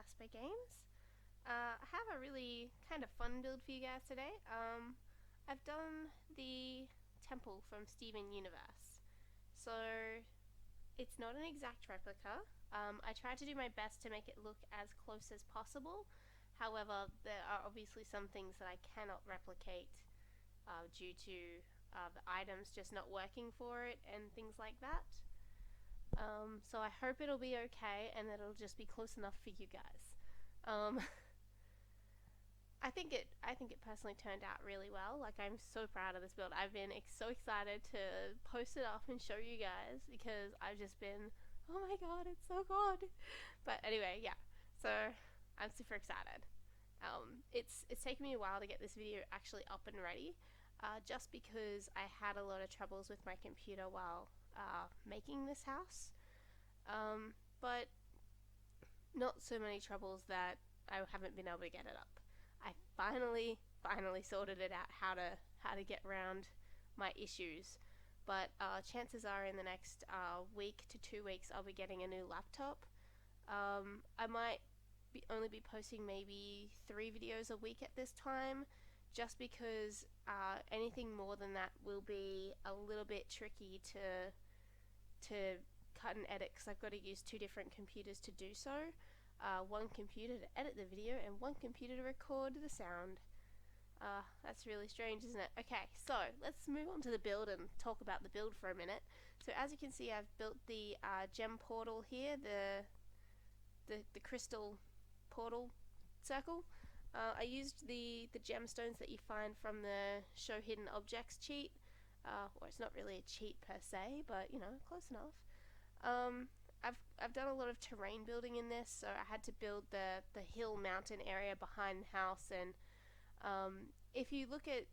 MissEspurr games. I have a really kind of fun build for you guys today. I've done the temple from StevenUniverse, so it's not an exact replica. I tried to do my best to make it look as close as possible. However, there are obviously some things that I cannot replicate due to the items just not working for it and things like that. So I hope it'll be okay and that it'll just be close enough for you guys. I think it personally turned out really well. Like, I'm so proud of this build. I've been so excited to post it up and show you guys because I've just been, oh my god, it's so good. But anyway, yeah. So I'm super excited. It's taken me a while to get this video actually up and ready, just because I had a lot of troubles with my computer while making this house. But not so many troubles that I haven't been able to get it up. I finally sorted it out how to get around my issues. But chances are in the next week to 2 weeks I'll be getting a new laptop. I might only be posting maybe 3 videos a week at this time, just because anything more than that will be a little bit tricky to cut and edit, because I've got to use 2 different computers to do so. One computer to edit the video and one computer to record the sound. That's really strange, isn't it? Okay, so let's move on to the build and talk about the build for a minute. So as you can see, I've built the gem portal here, the crystal portal circle. I used the gemstones that you find from the Show Hidden Objects cheat. Well, it's not really a cheat per se, but you know, close enough. I've done a lot of terrain building in this, so I had to build the hill mountain area behind the house. And if you look at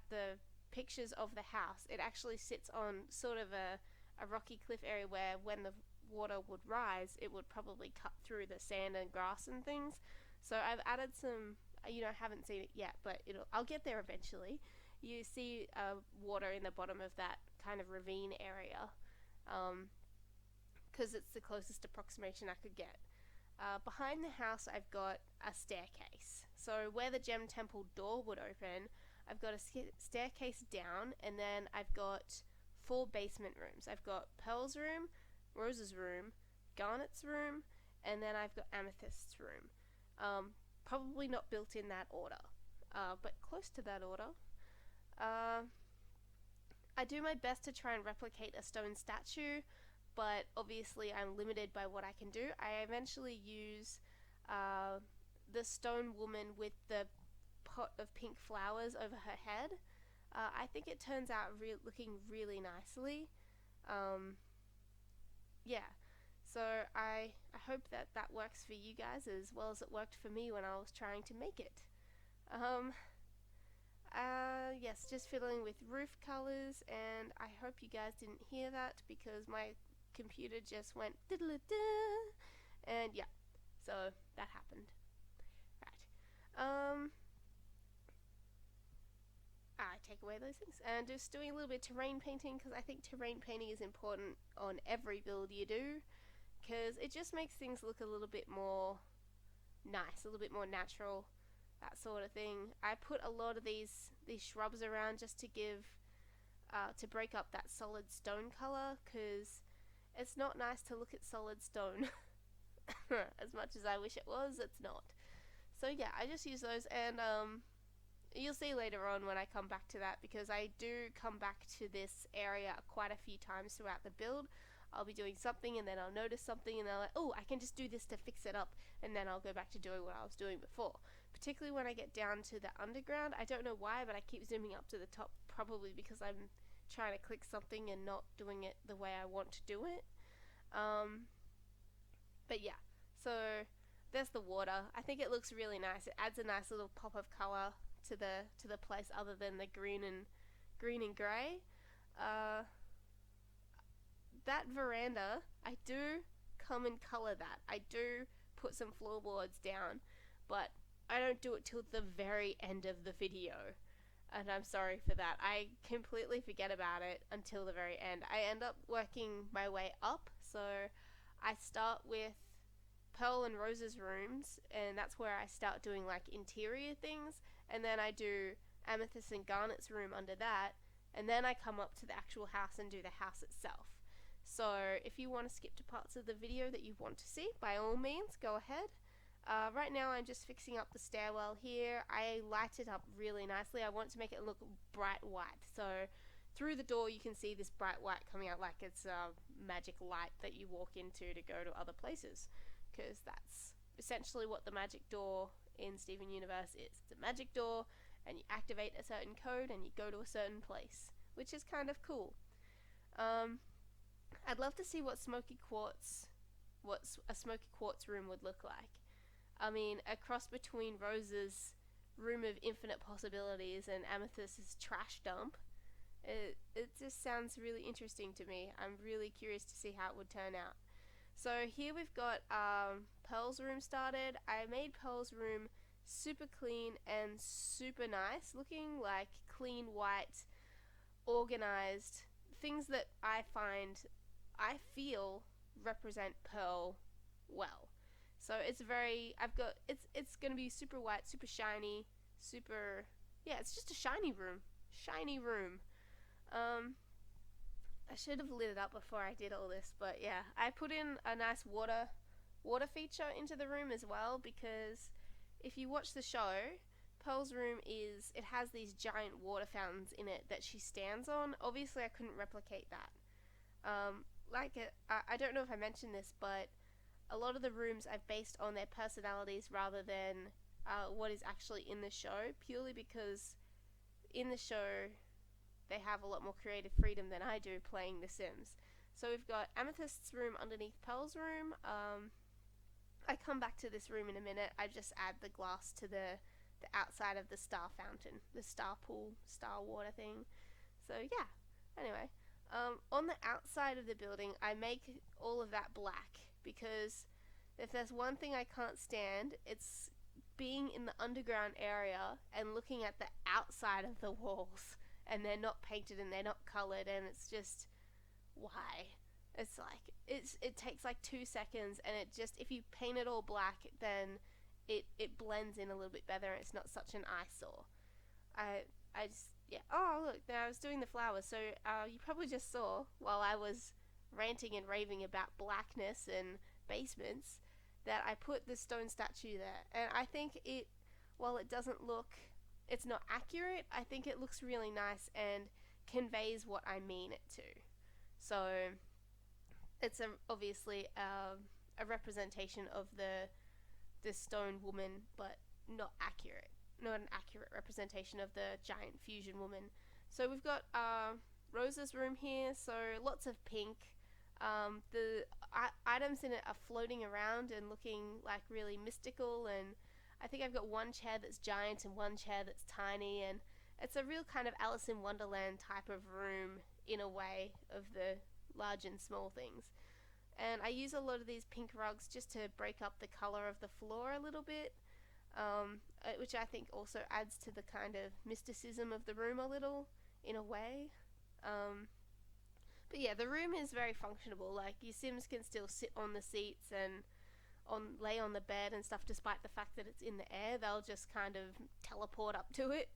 the pictures of the house, it actually sits on sort of a rocky cliff area where when the water would rise, it would probably cut through the sand and grass and things. So I've added some, haven't seen it yet, but I'll get there eventually. You see water in the bottom of that kind of ravine area, because it's the closest approximation I could get. Behind the house I've got a staircase. So where the gem temple door would open, I've got a staircase down, and then I've got 4 basement rooms. I've got Pearl's room, Rose's room, Garnet's room, and then I've got Amethyst's room. Probably not built in that order, but close to that order. I do my best to try and replicate a stone statue, but obviously I'm limited by what I can do. I eventually use the stone woman with the pot of pink flowers over her head. I think it turns out looking really nicely. Yeah, so I hope that works for you guys as well as it worked for me when I was trying to make it. Yes, just fiddling with roof colors, and I hope you guys didn't hear that because my computer just went diddle-a-da, and yeah, so that happened. Right. I take away those things and just doing a little bit of terrain painting, because I think terrain painting is important on every build you do, because it just makes things look a little bit more nice, a little bit more natural, that sort of thing. I put a lot of these shrubs around just to give to break up that solid stone color, because it's not nice to look at solid stone. As much as I wish it was, it's not. So yeah, I just use those, and you'll see later on when I come back to that, because I do come back to this area quite a few times throughout the build. I'll be doing something and then I'll notice something and then I'm like, oh, I can just do this to fix it up, and then I'll go back to doing what I was doing before. Particularly when I get down to the underground. I don't know why, but I keep zooming up to the top, probably because I'm trying to click something and not doing it the way I want to do it. But yeah, so there's the water. I think it looks really nice. It adds a nice little pop of colour to the place, other than the green and grey. That veranda, I do come and colour that. I do put some floorboards down, but I don't do it till the very end of the video, and I'm sorry for that. I completely forget about it until the very end. I end up working my way up, so I start with Pearl and Rose's rooms, and that's where I start doing like interior things, and then I do Amethyst and Garnet's room under that, and then I come up to the actual house and do the house itself. So if you want to skip to parts of the video that you want to see, by all means, go ahead. Right now I'm just fixing up the stairwell here. I light it up really nicely. I want to make it look bright white. So through the door you can see this bright white coming out like it's a magic light that you walk into to go to other places. Because that's essentially what the magic door in StevenUniverse is. It's a magic door, and you activate a certain code and you go to a certain place, which is kind of cool. I'd love to see what a smoky quartz room would look like. I mean, a cross between Rose's room of infinite possibilities and Amethyst's trash dump. It just sounds really interesting to me. I'm really curious to see how it would turn out. So here we've got Pearl's room started. I made Pearl's room super clean and super nice, looking like clean, white, organized, things that I feel represent Pearl well. So it's it's gonna be super white, super shiny, it's just a shiny room. I should have lit it up before I did all this, but yeah, I put in a nice water feature into the room as well, because if you watch the show, Pearl's room has these giant water fountains in it that she stands on. Obviously I couldn't replicate that. I don't know if I mentioned this, but a lot of the rooms I've based on their personalities rather than what is actually in the show, purely because in the show they have a lot more creative freedom than I do playing The Sims. So we've got Amethyst's room underneath Pearl's room. I come back to this room in a minute. I just add the glass to the outside of the star fountain, the star pool, star water thing. So yeah, anyway. On the outside of the building, I make all of that black, because if there's one thing I can't stand, it's being in the underground area and looking at the outside of the walls, and they're not painted and they're not colored, and it's just, why? It's like, it takes like 2 seconds, and it just, if you paint it all black, then it blends in a little bit better, and it's not such an eyesore. I just, yeah. Oh, look, there I was doing the flowers. So you probably just saw, while I was ranting and raving about blackness and basements, that I put the stone statue there. And I think while it doesn't look, it's not accurate, I think it looks really nice and conveys what I mean it to. So it's obviously a representation of the stone woman, but not an accurate representation of the giant fusion woman. So we've got Rose's room here, so lots of pink. The items in it are floating around and looking like really mystical, and I think I've got one chair that's giant and one chair that's tiny, and it's a real kind of Alice in Wonderland type of room in a way, of the large and small things. And I use a lot of these pink rugs just to break up the color of the floor a little bit, which I think also adds to the kind of mysticism of the room a little, in a way. But yeah, the room is very functionable. Like, your Sims can still sit on the seats and lay on the bed and stuff, despite the fact that it's in the air. They'll just kind of teleport up to it,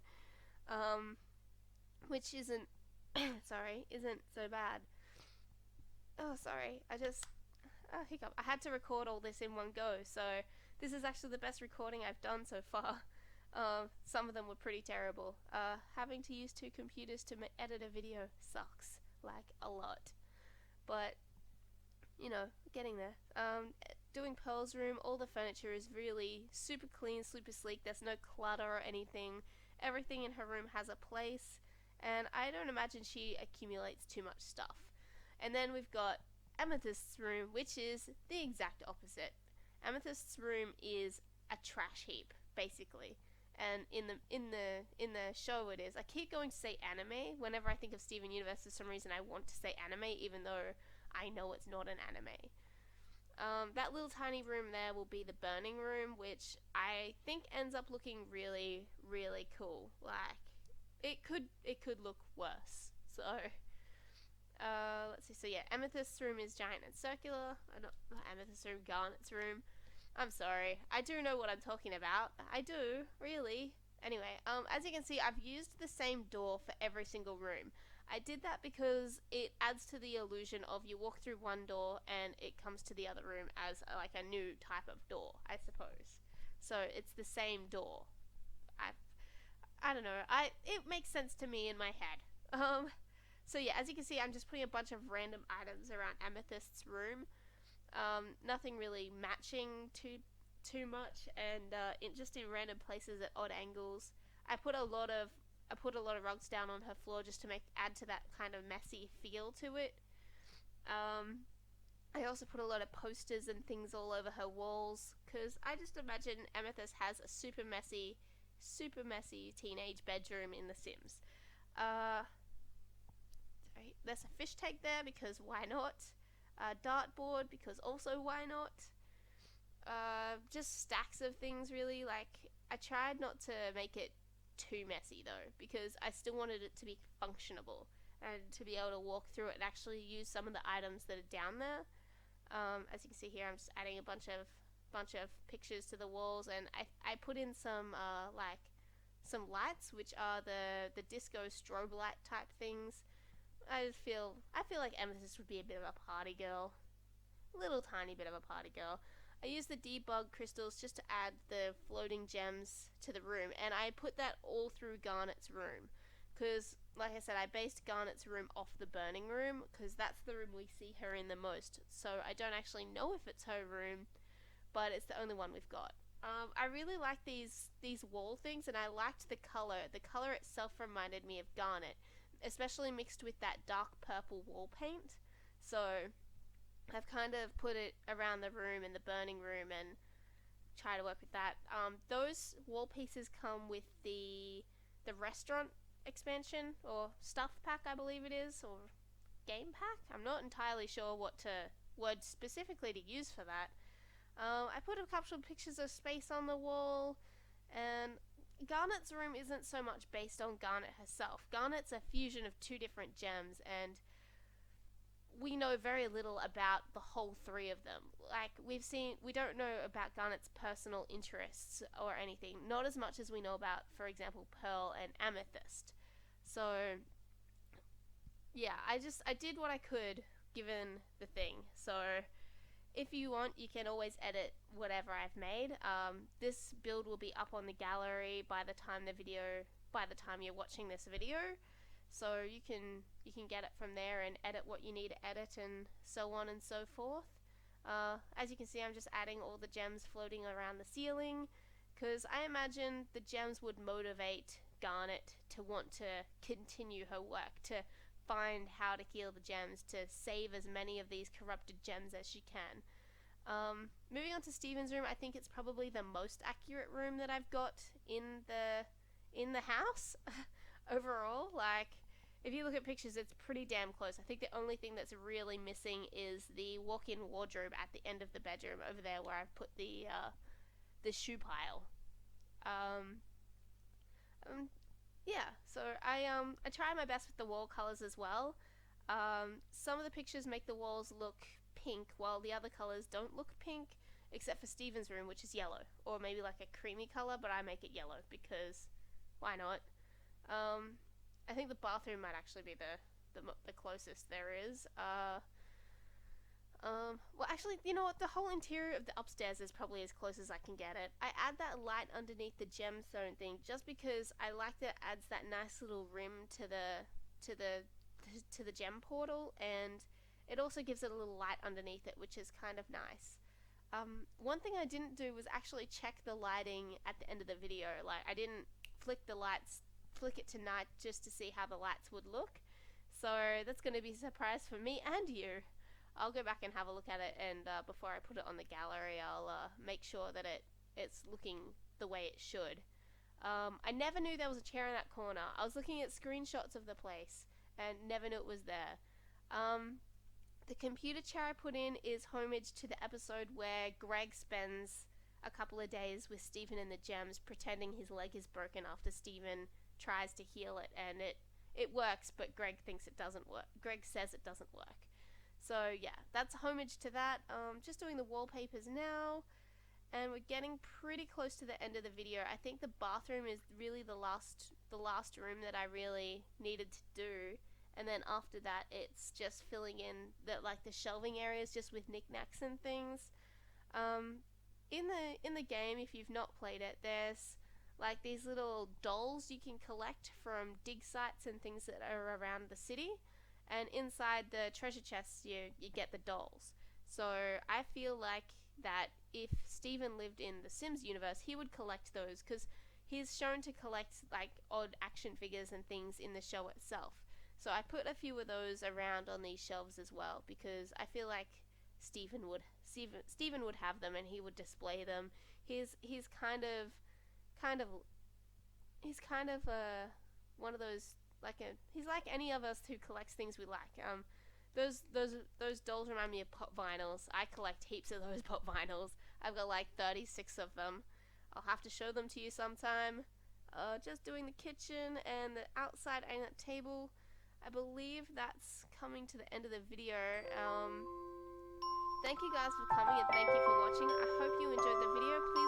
which isn't isn't so bad. Oh, sorry, hiccup. I had to record all this in one go, so this is actually the best recording I've done so far. Some of them were pretty terrible. Having to use 2 computers to edit a video sucks, like, a lot. But, you know, getting there. Doing Pearl's room, all the furniture is really super clean, super sleek. There's no clutter or anything. Everything in her room has a place, and I don't imagine she accumulates too much stuff. And then we've got Amethyst's room, which is the exact opposite. Amethyst's room is a trash heap, basically. And in the show it is. I keep going to say anime. Whenever I think of StevenUniverse, for some reason I want to say anime, even though I know it's not an anime. That little tiny room there will be the burning room, which I think ends up looking really, really cool. Like, it could look worse. So let's see. So yeah, Amethyst's room is giant and circular. Not Amethyst's room, Garnet's room. I'm sorry. I do know what I'm talking about. I do, really. Anyway, as you can see, I've used the same door for every single room. I did that because it adds to the illusion of you walk through one door and it comes to the other room as like a new type of door, I suppose. So it's the same door. I I don't know. It makes sense to me in my head. So yeah, as you can see, I'm just putting a bunch of random items around Amethyst's room. Nothing really matching too much, and just in random places at odd angles. I put a lot of rugs down on her floor just to add to that kind of messy feel to it. I also put a lot of posters and things all over her walls because I just imagine Amethyst has a super messy teenage bedroom in The Sims. There's a fish tank there because why not? Dartboard because also why not? Just stacks of things really. Like, I tried not to make it too messy though because I still wanted it to be functionable and to be able to walk through it and actually use some of the items that are down there. As you can see here, I'm just adding a bunch of pictures to the walls, and I put in some some lights, which are the disco strobe light type things. I feel like Amethyst would be a bit of a party girl, a little tiny bit of a party girl. I used the debug crystals just to add the floating gems to the room, and I put that all through Garnet's room because, like I said, I based Garnet's room off the burning room because that's the room we see her in the most. So I don't actually know if it's her room, but it's the only one we've got. I really like these wall things, and I liked the color. The color itself reminded me of Garnet, especially mixed with that dark purple wall paint. So I've kind of put it around the room and the burning room and try to work with that. Those wall pieces come with the restaurant expansion or stuff pack, I believe it is, or game pack. I'm not entirely sure what word specifically to use for that. I put a couple of pictures of space on the wall, and Garnet's room isn't so much based on Garnet herself. Garnet's a fusion of two different gems, and we know very little about the whole three of them. Like, we don't know about Garnet's personal interests or anything, not as much as we know about, for example, Pearl and Amethyst. So yeah, I did what I could given the thing. So if you want, you can always edit whatever I've made. This build will be up on the gallery by the time you're watching this video, so you can get it from there and edit what you need to edit and so on and so forth. As you can see, I'm just adding all the gems floating around the ceiling because I imagine the gems would motivate Garnet to want to continue her work, to find how to heal the gems, to save as many of these corrupted gems as she can. Moving on to Steven's room, I think it's probably the most accurate room that I've got in the house overall. Like, if you look at pictures, it's pretty damn close. I think the only thing that's really missing is the walk-in wardrobe at the end of the bedroom over there where I've put the shoe pile. Yeah, so I try my best with the wall colors as well. Some of the pictures make the walls look pink, while the other colors don't look pink, except for Steven's room, which is yellow, or maybe like a creamy color, but I make it yellow because why not? I think the bathroom might actually be the closest there is. Well, actually, you know what? The whole interior of the upstairs is probably as close as I can get it. I add that light underneath the gemstone thing just because I like that it adds that nice little rim to the gem portal, and it also gives it a little light underneath it, which is kind of nice. One thing I didn't do was actually check the lighting at the end of the video. Like, I didn't flick it to night just to see how the lights would look. So that's going to be a surprise for me and you. I'll go back and have a look at it, and before I put it on the gallery, I'll make sure that it's looking the way it should. I never knew there was a chair in that corner. I was looking at screenshots of the place and never knew it was there. The computer chair I put in is homage to the episode where Greg spends a couple of days with Steven and the gems pretending his leg is broken after Steven tries to heal it, and it works, but Greg thinks it doesn't work. Greg says it doesn't work. So yeah, that's homage to that. Just doing the wallpapers now, And we're getting pretty close to the end of the video. I think the bathroom is really the last room that I really needed to do. And then after that, it's just filling in the shelving areas just with knickknacks and things. In the game, if you've not played it, there's like these little dolls you can collect from dig sites and things that are around the city. And inside the treasure chests, you get the dolls. So I feel like that if Steven lived in the Sims universe, he would collect those, because he's shown to collect like odd action figures and things in the show itself. So I put a few of those around on these shelves as well, because I feel like Steven would have them and he would display them. He's kind of one of those, he's like any of us who collects things we like. Those dolls remind me of pop vinyls. I collect heaps of those pop vinyls. I've got like 36 of them. I'll have to show them to you sometime. Just doing the kitchen and the outside annex table. I believe that's coming to the end of the video. Thank you guys for coming and thank you for watching. I hope you enjoyed the video. Please